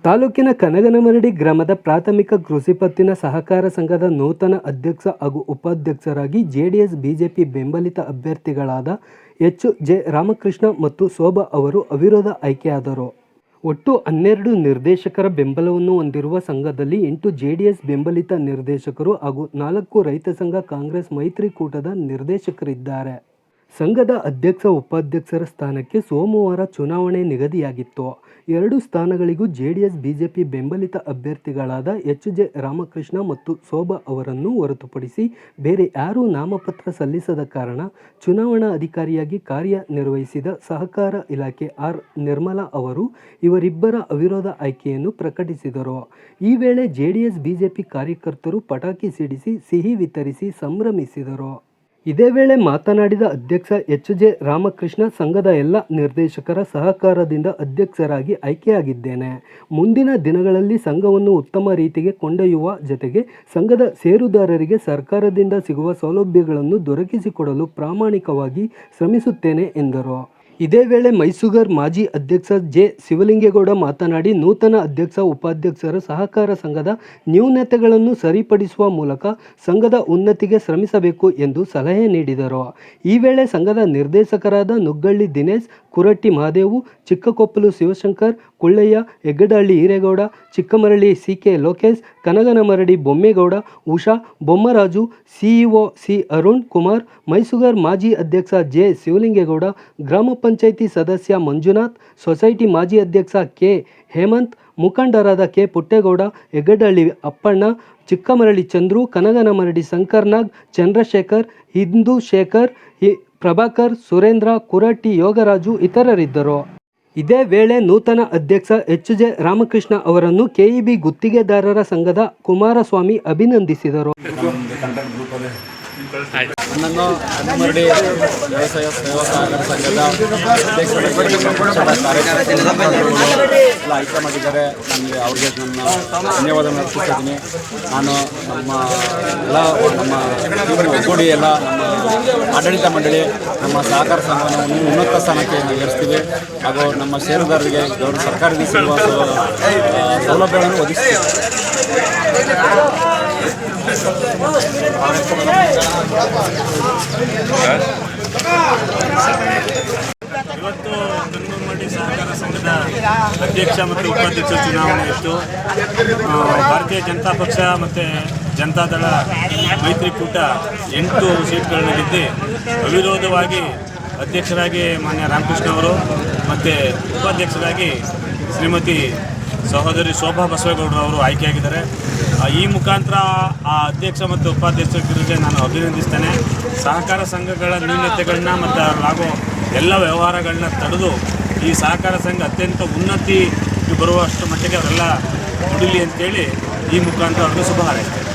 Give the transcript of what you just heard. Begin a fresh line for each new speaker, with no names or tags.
ತಾಲೂಕಿನ ಕನಗನಮರಡಿ ಗ್ರಾಮದ ಪ್ರಾಥಮಿಕ ಕೃಷಿ ಪತ್ತಿನ ಸಹಕಾರ ಸಂಘದ ನೂತನ ಅಧ್ಯಕ್ಷ ಹಾಗೂ ಉಪಾಧ್ಯಕ್ಷರಾಗಿ ಜೆಡಿಎಸ್ ಬಿಜೆಪಿ ಬೆಂಬಲಿತ ಅಭ್ಯರ್ಥಿಗಳಾದ ಎಚ್.ಜೆ. ರಾಮಕೃಷ್ಣ ಮತ್ತು ಶೋಭಾ ಅವರು ಅವಿರೋಧ ಆಯ್ಕೆಯಾದರು. ಒಟ್ಟು 12 ನಿರ್ದೇಶಕರ ಬೆಂಬಲವನ್ನು ಹೊಂದಿರುವ ಸಂಘದಲ್ಲಿ 8 ಜೆಡಿಎಸ್ ಬೆಂಬಲಿತ ನಿರ್ದೇಶಕರು ಹಾಗೂ 4 ರೈತ ಸಂಘ ಕಾಂಗ್ರೆಸ್ ಮೈತ್ರಿಕೂಟದ ನಿರ್ದೇಶಕರಿದ್ದಾರೆ. ಸಂಘದ ಅಧ್ಯಕ್ಷ ಉಪಾಧ್ಯಕ್ಷರ ಸ್ಥಾನಕ್ಕೆ ಸೋಮವಾರ ಚುನಾವಣೆ ನಿಗದಿಯಾಗಿತ್ತು. 2 ಸ್ಥಾನಗಳಿಗೂ ಜೆಡಿಎಸ್ ಬಿಜೆಪಿ ಬೆಂಬಲಿತ ಅಭ್ಯರ್ಥಿಗಳಾದ ಎಚ್.ಜೆ. ರಾಮಕೃಷ್ಣ ಮತ್ತು ಶೋಭಾ ಅವರನ್ನು ಹೊರತುಪಡಿಸಿ ಬೇರೆ ಯಾರೂ ನಾಮಪತ್ರ ಸಲ್ಲಿಸದ ಕಾರಣ ಚುನಾವಣಾ ಅಧಿಕಾರಿಯಾಗಿ ಕಾರ್ಯನಿರ್ವಹಿಸಿದ ಸಹಕಾರ ಇಲಾಖೆ ಆರ್. ನಿರ್ಮಲಾ ಅವರು ಇವರಿಬ್ಬರ ಅವಿರೋಧ ಆಯ್ಕೆಯನ್ನು ಪ್ರಕಟಿಸಿದರು. ಈ ವೇಳೆ ಜೆಡಿಎಸ್ ಬಿಜೆಪಿ ಕಾರ್ಯಕರ್ತರು ಪಟಾಕಿ ಸಿಡಿಸಿ ಸಿಹಿ ವಿತರಿಸಿ ಸಂಭ್ರಮಿಸಿದರು. ಇದೇ ವೇಳೆ ಮಾತನಾಡಿದ ಅಧ್ಯಕ್ಷ ಎಚ್.ಜೆ. ರಾಮಕೃಷ್ಣ, ಸಂಘದ ಎಲ್ಲ ನಿರ್ದೇಶಕರ ಸಹಕಾರದಿಂದ ಅಧ್ಯಕ್ಷರಾಗಿ ಆಯ್ಕೆಯಾಗಿದ್ದೇನೆ. ಮುಂದಿನ ದಿನಗಳಲ್ಲಿ ಸಂಘವನ್ನು ಉತ್ತಮ ರೀತಿಗೆ ಕೊಂಡೊಯ್ಯುವ ಜತೆಗೆ ಸಂಘದ ಷೇರುದಾರರಿಗೆ ಸರ್ಕಾರದಿಂದ ಸಿಗುವ ಸೌಲಭ್ಯಗಳನ್ನು ದೊರಕಿಸಿಕೊಡಲು ಪ್ರಾಮಾಣಿಕವಾಗಿ ಶ್ರಮಿಸುತ್ತೇನೆ ಎಂದರು. ಇದೇ ವೇಳೆ ಮೈಸುಗರ್ ಮಾಜಿ ಅಧ್ಯಕ್ಷ ಜೆ. ಶಿವಲಿಂಗೇಗೌಡ ಮಾತನಾಡಿ, ನೂತನ ಅಧ್ಯಕ್ಷ ಉಪಾಧ್ಯಕ್ಷರು ಸಹಕಾರ ಸಂಘದ ನ್ಯೂನತೆಗಳನ್ನು ಸರಿಪಡಿಸುವ ಮೂಲಕ ಸಂಘದ ಉನ್ನತಿಗೆ ಶ್ರಮಿಸಬೇಕು ಎಂದು ಸಲಹೆ ನೀಡಿದರು. ಈ ವೇಳೆ ಸಂಘದ ನಿರ್ದೇಶಕರಾದ Nuggalli Dinesh, Kuratti Mahadevu, Chikkakoppalu Shivashankar, Kullaiah, Heggadahalli Eregowda, Chikkamarali C K. Lokesh, Kanaganamaradi Bommegowda, Usha, Bommaraju, CEO C. Arun Kumar, Mysugar ಮಾಜಿ ಅಧ್ಯಕ್ಷ ಜೆ. ಶಿವಲಿಂಗೇಗೌಡ, ಗ್ರಾಮ ಪಂಚಾಯಿತಿ ಸದಸ್ಯ ಮಂಜುನಾಥ್, ಸೊಸೈಟಿ ಮಾಜಿ ಅಧ್ಯಕ್ಷ ಕೆ. ಹೇಮಂತ್, ಮುಖಂಡರಾದ ಕೆ. ಪುಟ್ಟೇಗೌಡ, ಹೆಗ್ಗಡಹಳ್ಳಿ ಅಪ್ಪಣ್ಣ, ಚಿಕ್ಕಮರಳಿ ಚಂದ್ರು, ಕನಗನಮರಡಿ ಶಂಕರ್ನಾಗ್, ಚಂದ್ರಶೇಖರ್, ಹಿಂದೂ ಶೇಖರ್, ಪ್ರಭಾಕರ್, ಸುರೇಂದ್ರ, ಕುರಟ್ಟಿ ಯೋಗರಾಜು ಇತರರಿದ್ದರು. ಇದೇ ವೇಳೆ ನೂತನ ಅಧ್ಯಕ್ಷ ಎಚ್.ಜೆ. ರಾಮಕೃಷ್ಣ ಅವರನ್ನು ಕೆಇಬಿ ಗುತ್ತಿಗೆದಾರರ ಸಂಘದ ಕುಮಾರಸ್ವಾಮಿ ಅಭಿನಂದಿಸಿದರು.
ನನ್ನನ್ನು ಕನಗನಮರಡಿ ವ್ಯವಸಾಯ ಸೇವಾ ಸಹಕಾರ ಸಂಘದ ಎಲ್ಲ ಆಯ್ಕೆ ಮಾಡಿದ್ದಾರೆ. ನನಗೆ ಅವ್ರಿಗೆ ನನ್ನ ಧನ್ಯವಾದವನ್ನು ಅರ್ಪಿಸ್ತಿದ್ದೀನಿ. ನಾನು ನಮ್ಮ ಒಗ್ಗೂಡಿ ಎಲ್ಲ ನಮ್ಮ ಆಡಳಿತ ಮಂಡಳಿ ನಮ್ಮ ಸಹಕಾರ ಸಂಘವನ್ನು ಉನ್ನತ ಸ್ಥಾನಕ್ಕೆ ಏರಿಸ್ತೀವಿ ಹಾಗೂ ನಮ್ಮ ಷೇರುದಾರರಿಗೆ ಸರ್ಕಾರದಿಂದ ಸಿಗುವ ಸೌಲಭ್ಯಗಳನ್ನು ಒದಗಿಸ್ತೀವಿ.
ಇವತ್ತು ಕನಗನಮರಡಿ ಸಹಕಾರ ಸಂಘದ ಅಧ್ಯಕ್ಷ ಮತ್ತು ಉಪಾಧ್ಯಕ್ಷ ಚುನಾವಣೆ ಇತ್ತು. ಭಾರತೀಯ ಜನತಾ ಪಕ್ಷ ಮತ್ತು ಜನತಾದಳ ಮೈತ್ರಿಕೂಟ 8 ಸೀಟ್ಗಳನ್ನು ಗೆದ್ದು ಅವಿರೋಧವಾಗಿ ಅಧ್ಯಕ್ಷರಾಗಿ ಮಾನ್ಯ ರಾಮಕೃಷ್ಣ ಅವರು ಮತ್ತು ಉಪಾಧ್ಯಕ್ಷರಾಗಿ ಶ್ರೀಮತಿ ಸಹೋದರಿ ಶೋಭಾ ಬಸವೇಗೌಡರವರು ಆಯ್ಕೆಯಾಗಿದ್ದಾರೆ. ಈ ಮುಖಾಂತರ ಆ ಅಧ್ಯಕ್ಷ ಮತ್ತು ಉಪಾಧ್ಯಕ್ಷರಿಗೆ ನಾನು ಅಭಿನಂದಿಸ್ತೇನೆ. ಸಹಕಾರ ಸಂಘಗಳ ನ್ಯೂನತೆಗಳನ್ನ ಮತ್ತು ಆಗೋ ಎಲ್ಲ ವ್ಯವಹಾರಗಳನ್ನ ತಡೆದು ಈ ಸಹಕಾರ ಸಂಘ ಅತ್ಯಂತ ಉನ್ನತಿ ಬರುವಷ್ಟು ಮಟ್ಟಿಗೆ ಅವರೆಲ್ಲ ದುಡಿಲಿ ಅಂತೇಳಿ ಈ ಮುಖಾಂತರ ಅವ್ರಿಗೆ ಶುಭ ಹಾರೈಸ್ತೇನೆ.